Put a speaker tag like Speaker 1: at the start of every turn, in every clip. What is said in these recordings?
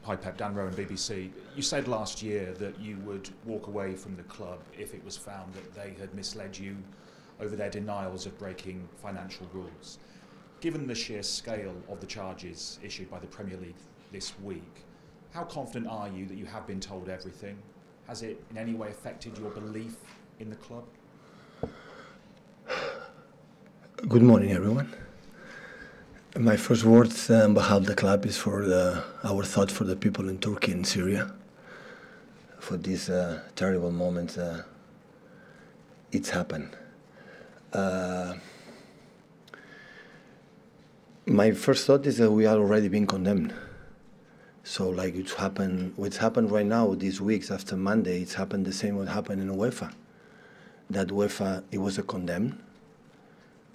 Speaker 1: Hi Pep, Dan Rowan, BBC. You said last year that you would walk away from the club if it was found that they had misled you over their denials of breaking financial rules. Given the sheer scale of the charges issued by the Premier League this week, how confident are you that you have been told everything? Has it in any way affected your belief in the club?
Speaker 2: Good morning, everyone. My first words on behalf of the club is for our thoughts for the people in Turkey and Syria, for these terrible moments. It's happened. My first thought is that we are already being condemned. So, like what's happened right now, these weeks after Monday, it's happened the same what happened in UEFA. That UEFA, it was a condemned.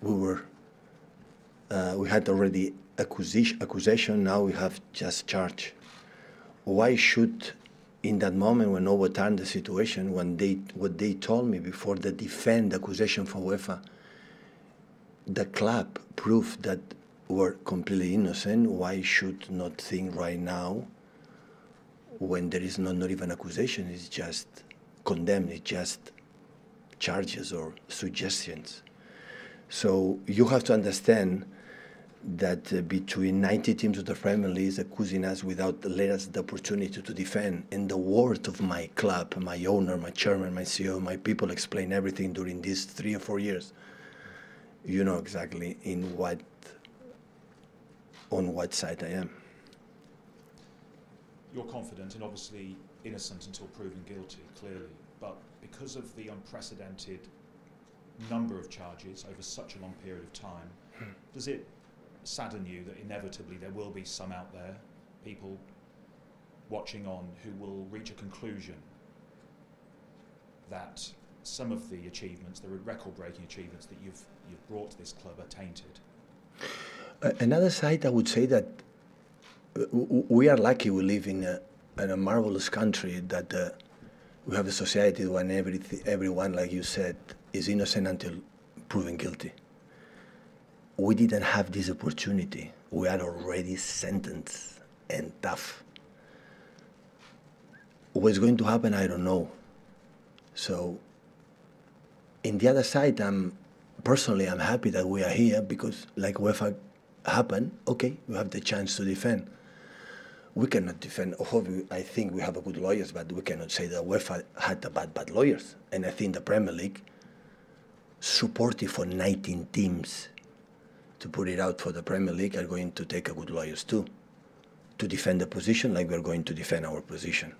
Speaker 2: We had already accusation, now we have just charge. Why should, in that moment when overturned the situation, what they told me before they defend the accusation from UEFA, the club proved that we're completely innocent, why should not think right now, when there is not even accusation, it's just condemned, it's just charges or suggestions. So you have to understand that between 90 teams of the Premier League is accusing us without letting us the opportunity to defend. And the word of my club, my owner, my chairman, my CEO, my people explain everything during these 3 or 4 years. You know exactly on what side I am.
Speaker 1: You're confident and obviously innocent until proven guilty, clearly. But because of the unprecedented number of charges over such a long period of time, does it sadden you that inevitably there will be some out there, people watching on, who will reach a conclusion that some of the achievements, the record-breaking achievements that you've brought to this club, are tainted?
Speaker 2: Another side, I would say that we are lucky we live in a marvelous country, that we have a society when everyone, like you said, is innocent until proven guilty. We didn't have this opportunity. We are already sentenced and tough. What's going to happen, I don't know. So, in the other side, I'm happy that we are here because, like UEFA happened, okay, we have the chance to defend. We cannot defend. I think we have a good lawyers, but we cannot say that UEFA had the bad lawyers. And I think the Premier League supported for 19 teams to put it out for the Premier League are going to take a good lawyers too, to defend the position like we're going to defend our position.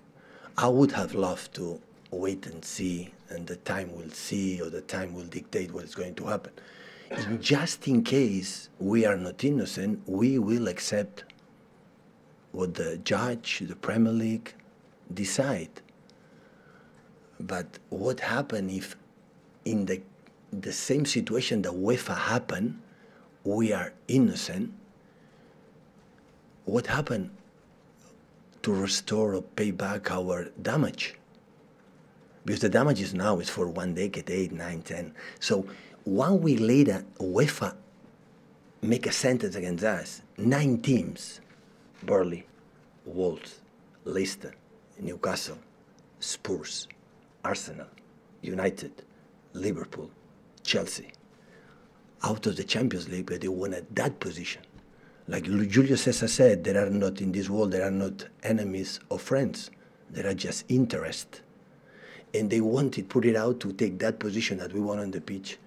Speaker 2: I would have loved to wait and see, and the time will see, or the time will dictate what is going to happen. And just in case we are not innocent, we will accept what the judge, the Premier League, decide. But what happened if in the same situation that UEFA happened, we are innocent? What happened to restore or pay back our damage? Because the damage is now is for 1 decade, 8, 9, 10. So 1 week later, UEFA make a sentence against us. 9 teams, Burnley, Wolves, Leicester, Newcastle, Spurs, Arsenal, United, Liverpool, Chelsea, out of the Champions League, but they won at that position. Like Julius Caesar said, there are not in this world, there are not enemies or friends. There are just interests. And they wanted, put it out to take that position that we want on the pitch,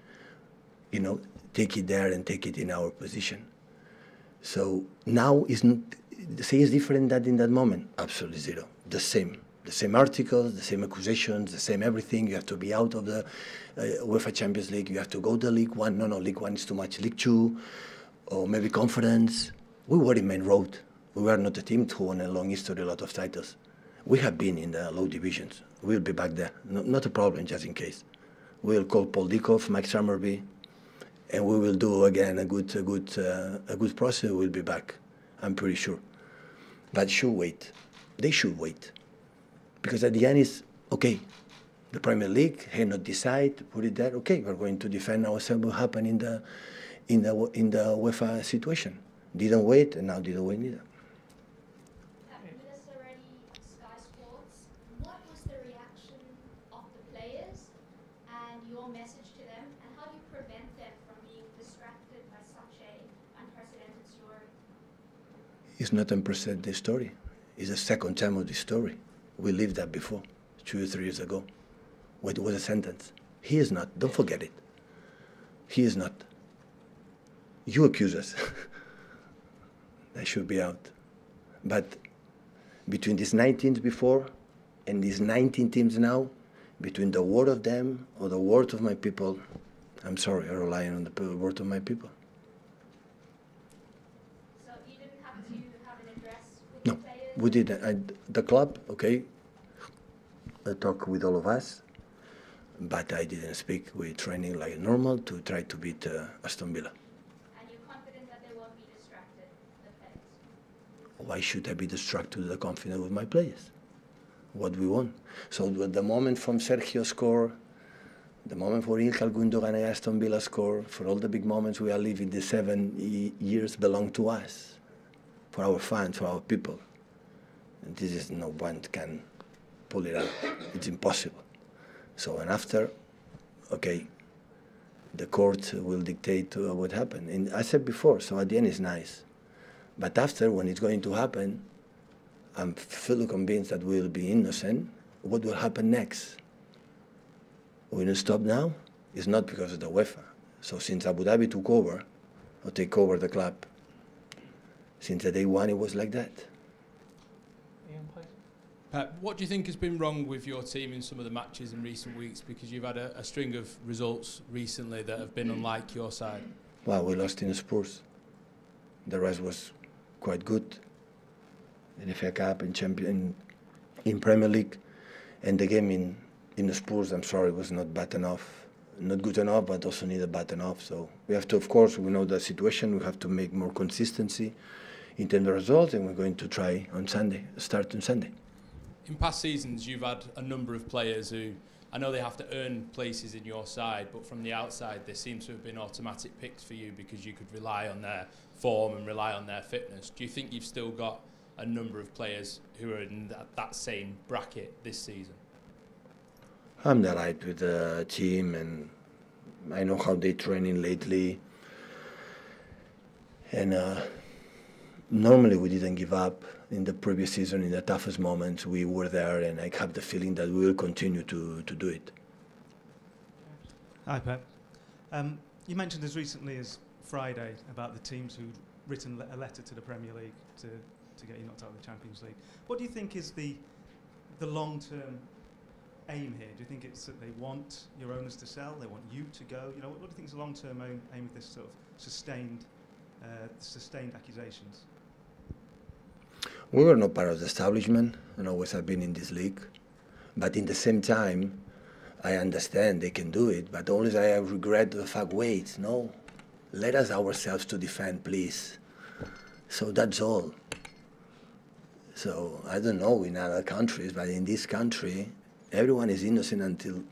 Speaker 2: you know, take it there and take it in our position. So now say it's different than in that moment. Absolutely zero. The same articles, the same accusations, the same everything. You have to be out of the UEFA Champions League. You have to go to League One. No, League One is too much. League Two, or maybe Conference. We were in main road. We were not a team who won a long history, a lot of titles. We have been in the low divisions. We'll be back there. Not a problem, just in case. We'll call Paul Dikoff, Mike Summerby, and we will do again a good process. We'll be back. I'm pretty sure. But should wait. They should wait. Because at the end is, okay, the Premier League had not decided, put it there, okay, we're going to defend ourselves what happened in the UEFA situation. Didn't wait, and now didn't wait neither.
Speaker 3: Minister, message to them, and how do you prevent them from being distracted by such a unprecedented story?
Speaker 2: It's not unprecedented story. It's the second time of this story. We lived that before, 2 or 3 years ago. What was a sentence? He is not. Don't forget it. He is not. You accuse us. That should be out. But between these 9 teams before and these 19 teams now, between the word of them or the word of my people, I'm sorry, I rely on the word of my people.
Speaker 3: So you didn't have to have an address with
Speaker 2: No,
Speaker 3: the players?
Speaker 2: we didn't. The club, okay, I talked with all of us, but I didn't speak. We're training like normal to try to beat Aston Villa.
Speaker 3: And you're confident that they won't be distracted, the players?
Speaker 2: Why should I be distracted with the confidence with my players? What we want. So the moment from Sergio score, the moment for Ilkay Gundogan and Aston Villa score, for all the big moments we are living, the 7 years belong to us, for our fans, for our people. And this is no one can pull it out. It's impossible. So and after, okay, the court will dictate what happened. And I said before, so at the end it's nice. But after, when it's going to happen, I'm fully convinced that we'll be innocent. What will happen next? We will stop now? It's not because of the UEFA. So since Abu Dhabi took over, or take over the club, since the day one it was like that.
Speaker 4: Pep, what do you think has been wrong with your team in some of the matches in recent weeks? Because you've had a string of results recently that have been unlike your side.
Speaker 2: Well, we lost in Spurs. The rest was quite good. In FA Cup, in Premier League, and the game in the Spurs, I'm sorry, was not bad enough. Not good enough, but also needed bad enough. So we have to, of course, we know the situation, we have to make more consistency in terms of results, and we're going to try on Sunday, start on Sunday.
Speaker 4: In past seasons, you've had a number of players who, I know they have to earn places in your side, but from the outside, they seem to have been automatic picks for you because you could rely on their form and rely on their fitness. Do you think you've still got a number of players who are in that same bracket this season?
Speaker 2: I'm delighted with the team, and I know how they're training lately. And normally we didn't give up in the previous season. In the toughest moments, we were there, and I have the feeling that we will continue to do it.
Speaker 5: Hi, Pep. You mentioned as recently as Friday about the teams who'd written a letter to the Premier League to get you knocked out of the Champions League. What do you think is the long-term aim here? Do you think it's that they want your owners to sell, they want you to go? You know, what do you think is the long-term aim of this sort of sustained accusations?
Speaker 2: We were not part of the establishment and always have been in this league. But in the same time, I understand they can do it, but always I regret the fact, wait, no, let us ourselves to defend, please. So that's all. So I don't know in other countries, but in this country, everyone is innocent until,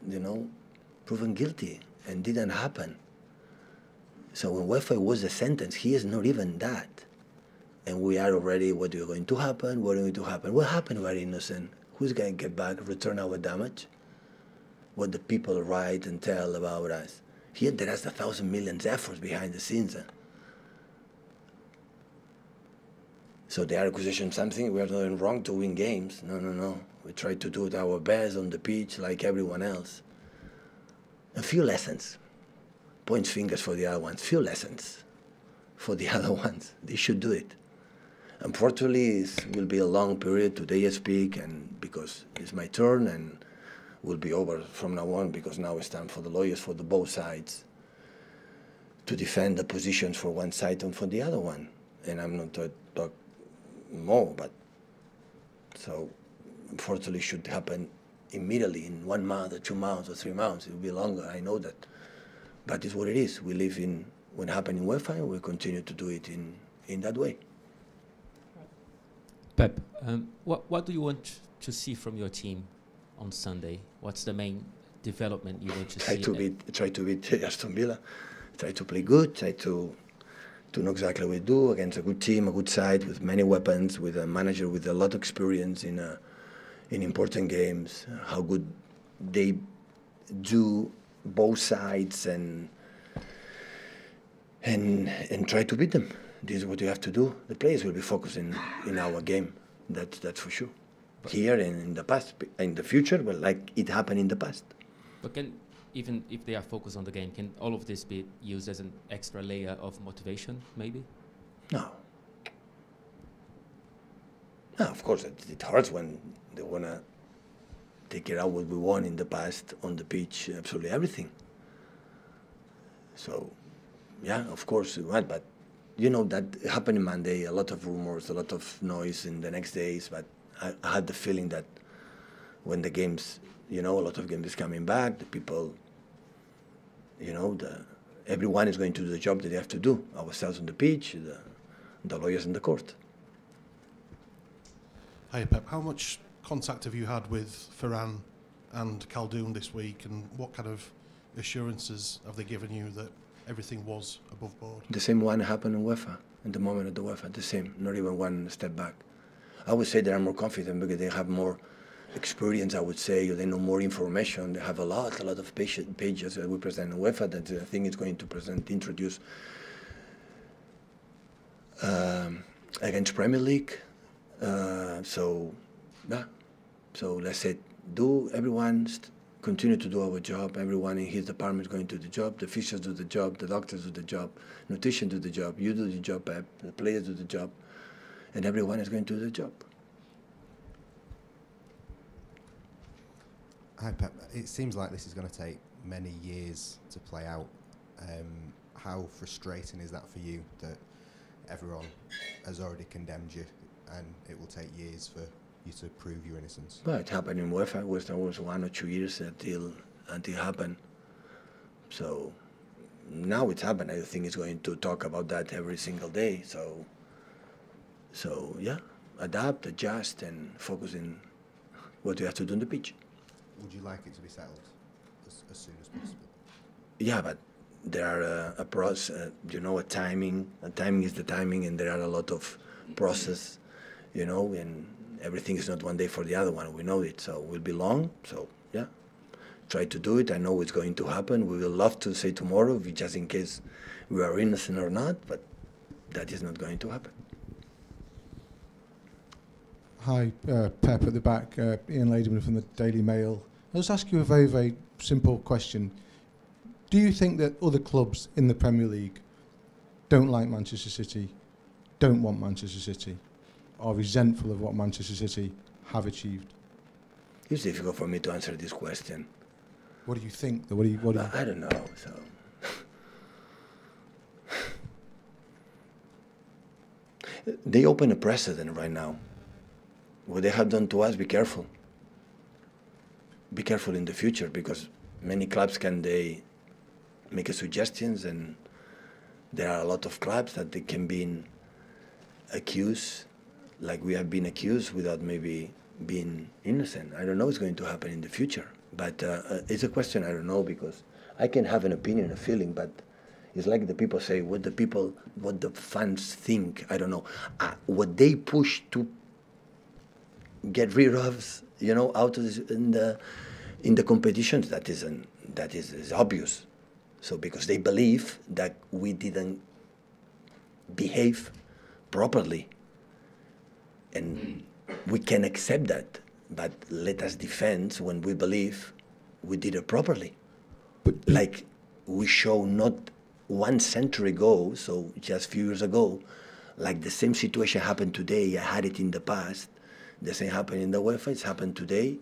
Speaker 2: proven guilty, and didn't happen. So when UEFA was the sentence, he is not even that. And we are already, what is going to happen, what is going to happen? What happened, we're innocent. Who's going to get back, return our damage? What the people write and tell about us. Here there is 1,000 million efforts behind the scenes. So the accusation something, we are doing wrong to win games. No. We try to do our best on the pitch like everyone else. A few lessons. Points fingers for the other ones. Few lessons for the other ones. They should do it. Unfortunately, it will be a long period. Today I speak, and because it's my turn, and will be over from now on, because now it's time for the lawyers for the both sides to defend the positions for one side and for the other one. And I'm not talk more, but so unfortunately it should happen immediately in 1 month or 2 months or 3 months. It will be longer, I know that. But it's what it is. We live in what happened in UEFA, and we continue to do it in that way.
Speaker 6: Pep, what do you want to see from your team on Sunday? What's the main development you want to see?
Speaker 2: Try to beat Aston Villa. Try to play good. Try to know exactly what we do against a good team, a good side with many weapons, with a manager with a lot of experience in important games. How good they do both sides and try to beat them. This is what you have to do. The players will be focusing in our game. That's for sure. Here and in the past, in the future, well, like it happened in the past.
Speaker 6: But even if they are focused on the game, can all of this be used as an extra layer of motivation, maybe?
Speaker 2: No. No, of course, it hurts when they want to take it out what we won in the past on the pitch, absolutely everything. So, yeah, of course, but you know that happened on Monday, a lot of rumors, a lot of noise in the next days, but I had the feeling that when the games, a lot of games coming back, the people, everyone is going to do the job that they have to do, ourselves on the pitch, the lawyers in the court.
Speaker 7: Hi Pep, how much contact have you had with Ferran and Khaldoon this week, and what kind of assurances have they given you that everything was above board?
Speaker 2: The same one happened in UEFA, in the moment of the UEFA, the same, not even one step back. I would say they are more confident because they have more experience, I would say, or they know more information. They have a lot of pages that we present in UEFA that I think is going to introduce against Premier League. So let's say, everyone continue to do our job. Everyone in his department is going to do the job. The physicians do the job. The doctors do the job. Nutrition do the job. You do the job, Pep. The players do the job. And everyone is going to do the job.
Speaker 8: Hi Pep, it seems like this is going to take many years to play out. How frustrating is that for you that everyone has already condemned you and it will take years for you to prove your innocence?
Speaker 2: Well, it happened in UEFA. It was 1 or 2 years until it happened. So now it's happened. I think it's going to talk about that every single day. So yeah, adapt, adjust, and focus in what you have to do on the pitch.
Speaker 8: Would you like it to be settled as soon as possible?
Speaker 2: Yeah, but there are a process, a timing. A timing is the timing, and there are a lot of process, and everything is not one day for the other one. We know it, so it will be long. So yeah, try to do it. I know it's going to happen. We will love to say tomorrow, just in case we are innocent or not, but that is not going to happen.
Speaker 9: Hi, Pep at the back, Ian Ladyman from the Daily Mail. I'll just ask you a very, very simple question. Do you think that other clubs in the Premier League don't like Manchester City, don't want Manchester City, are resentful of what Manchester City have achieved?
Speaker 2: It's difficult for me to answer this question.
Speaker 9: What do you think?
Speaker 2: I don't know. So they open a precedent right now. What they have done to us, be careful. Be careful in the future, because many clubs they make suggestions, and there are a lot of clubs that they can be accused, like we have been accused, without maybe being innocent. I don't know what's going to happen in the future, but it's a question I don't know, because I can have an opinion, a feeling, but it's like the people say, what the fans think, I don't know. What they push to get rid of, out of this, in the competitions, that is obvious. So because they believe that we didn't behave properly, and we can accept that, but let us defend when we believe we did it properly. But like we show not 1 century ago, so just a few years ago, like the same situation happened today. I had it in the past. The same happened in the UEFA. It's happened today,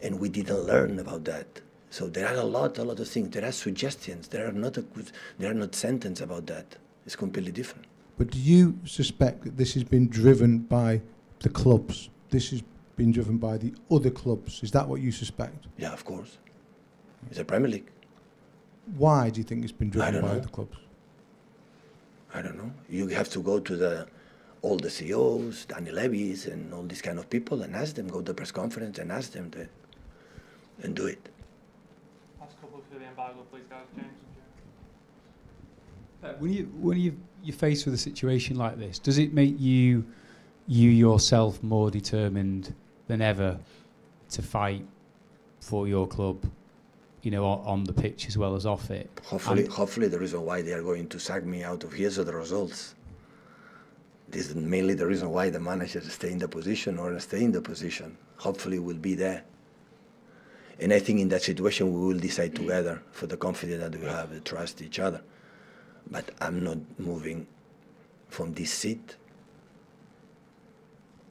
Speaker 2: and we didn't learn about that. So there are a lot of things. There are suggestions. There are not sentences about that. It's completely different.
Speaker 9: But do you suspect that this has been driven by the clubs? This has been driven by the other clubs? Is that what you suspect?
Speaker 2: Yeah, of course. It's a Premier League.
Speaker 9: Why do you think it's been driven by the clubs?
Speaker 2: I don't know. You have to go to all the CEOs, Danny Levy's, and all these kind of people, and ask them, go to the press conference and ask them and do it.
Speaker 10: Last couple for the embargo, please, guys. James and
Speaker 11: Joe. When you're faced with a situation like this, does it make you yourself more determined than ever to fight for your club you know, on the pitch as well as off it.
Speaker 2: Hopefully the reason why they are going to sack me out of here are the results. This is mainly the reason why the manager stay in the position or stay in the position. Hopefully will be there. And I think in that situation we will decide together for the confidence that we have, trust each other. But I'm not moving from this seat.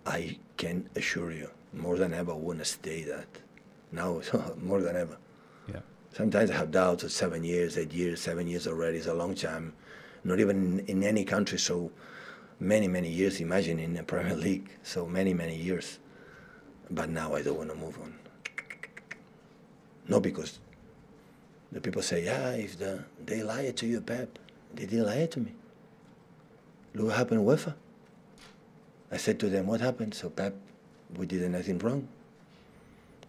Speaker 2: I can assure you, more than ever, I want to stay that. Now, more than ever.
Speaker 11: Yeah.
Speaker 2: Sometimes I have doubts. 7 years, 8 years, 7 years already is a long time. Not even in any country, so many years. Imagine in the Premier League, so many years. But now I don't want to move on. No, because the people say, yeah, if they lied to you, Pep, they didn't lie to me. Look what happened in UEFA. I said to them, what happened? So, Pep, we did nothing wrong.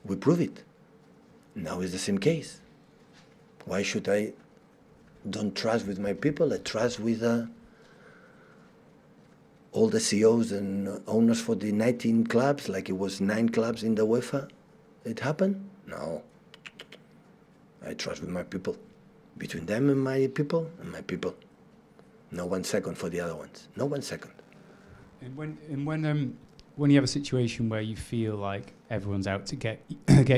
Speaker 2: We prove it. Now it's the same case. Why should I don't trust with my people? I trust with all the CEOs and owners for the 19 clubs, like it was 9 clubs in the UEFA. It happened? No. I trust with my people. Between them and my people, No 1 second for the other ones. No 1 second.
Speaker 11: And when you have a situation where you feel like everyone's out to get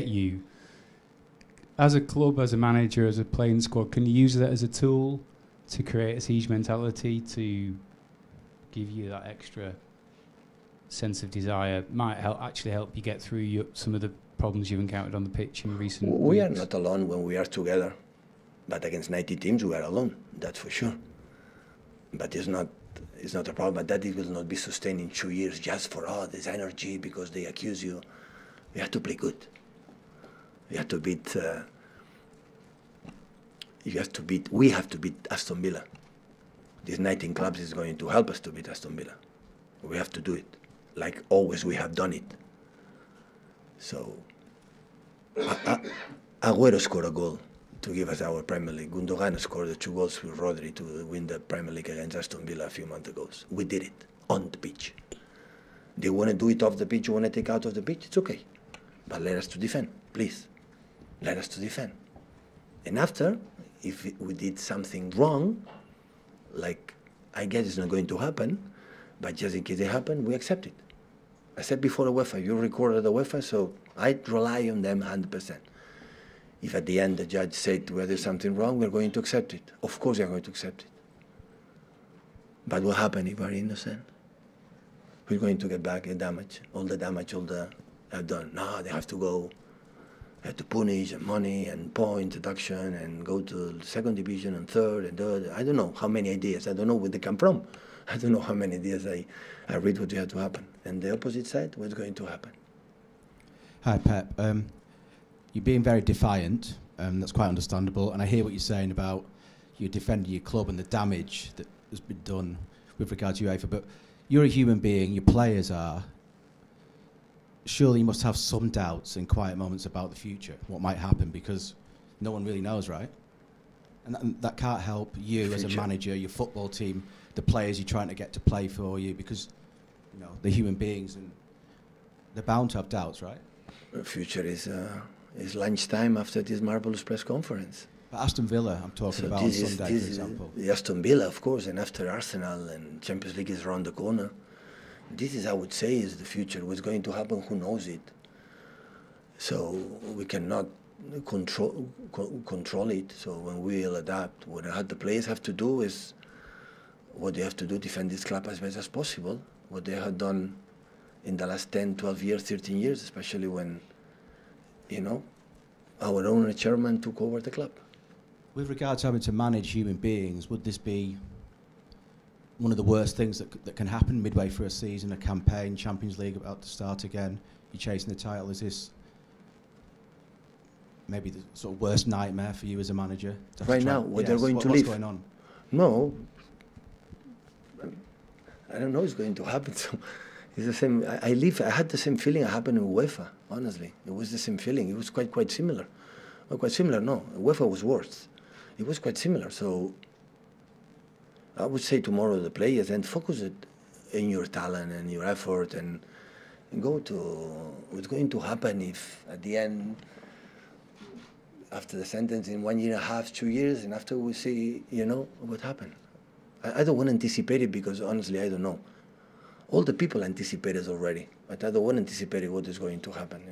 Speaker 11: you, as a club, as a manager, as a playing squad, can you use that as a tool to create a siege mentality, to give you that extra sense of desire? Might actually help you get through some of the problems you've encountered on the pitch in recent weeks.
Speaker 2: We are not alone when we are together, but against 90 teams we are alone, that's for sure. But it's not a problem, but that it will not be sustained in 2 years just for this energy because they accuse you. You have to play good. You have to beat. We have to beat Aston Villa. These 19 clubs is going to help us to beat Aston Villa. We have to do it, like always we have done it. So, Agüero scored a goal to give us our Premier League. Gundogan scored the 2 goals with Rodri to win the Premier League against Aston Villa a few months ago. We did it on the pitch. They want to do it off the pitch, want to take out of the pitch, it's okay. But let us to defend, please. Let us to defend. And after, if we did something wrong, like I guess it's not going to happen, but just in case it happened, we accept it. I said before the UEFA, you recorded the UEFA, so I rely on them 100%. If at the end the judge said whether there's something wrong, we're going to accept it. Of course we're going to accept it. But what happened if we're innocent? Who's going to get back the damage? All the damage, have done. No, they have to go, they have to punish and money and point deduction and go to second division and third and third. I don't know how many ideas. I don't know where they come from. I don't know how many ideas I read what had to happen. And the opposite side, what's going to happen?
Speaker 12: Hi, Pep. You're being very defiant. That's quite understandable. And I hear what you're saying about you defending your club and the damage that has been done with regard to UEFA. But you're a human being, your players are. Surely you must have some doubts and quiet moments about the future, what might happen, because no one really knows, right? And that can't help you as a manager, your football team, the players you're trying to get to play for you, because you know they're human beings and they're bound to have doubts, right?
Speaker 2: The future is lunchtime after this marvellous press conference.
Speaker 12: But Aston Villa, I'm talking about on Sunday, for example.
Speaker 2: The Aston Villa, of course, and after Arsenal and Champions League is around the corner. This is, I would say, is the future. What's going to happen, who knows it? So we cannot control it. So when we will adapt, what the players have to do is what they have to do, defend this club as best as possible. What they have done in the last 10, 12 years, 13 years, especially when, you know, our owner chairman took over the club.
Speaker 12: With regard to having to manage human beings, would this be one of the worst things that can happen midway through a season, a campaign, Champions League about to start again, you're chasing the title? Is this maybe the sort of worst nightmare for you as a manager?
Speaker 2: Right now, they're going to leave.
Speaker 12: What's going on?
Speaker 2: No, I don't know what's going to happen. So it's the same. I had the same feeling that happened in UEFA, honestly. It was the same feeling. It was quite similar. Well, quite similar, no. UEFA was worse. It was quite similar. So I would say tomorrow the players, and focus it in your talent and your effort and go to what's going to happen if at the end after the sentence in 1 year and a half, 2 years, and after we see, what happened. I don't want to anticipate it because honestly, I don't know. All the people anticipated already, but I don't want to anticipate what is going to happen.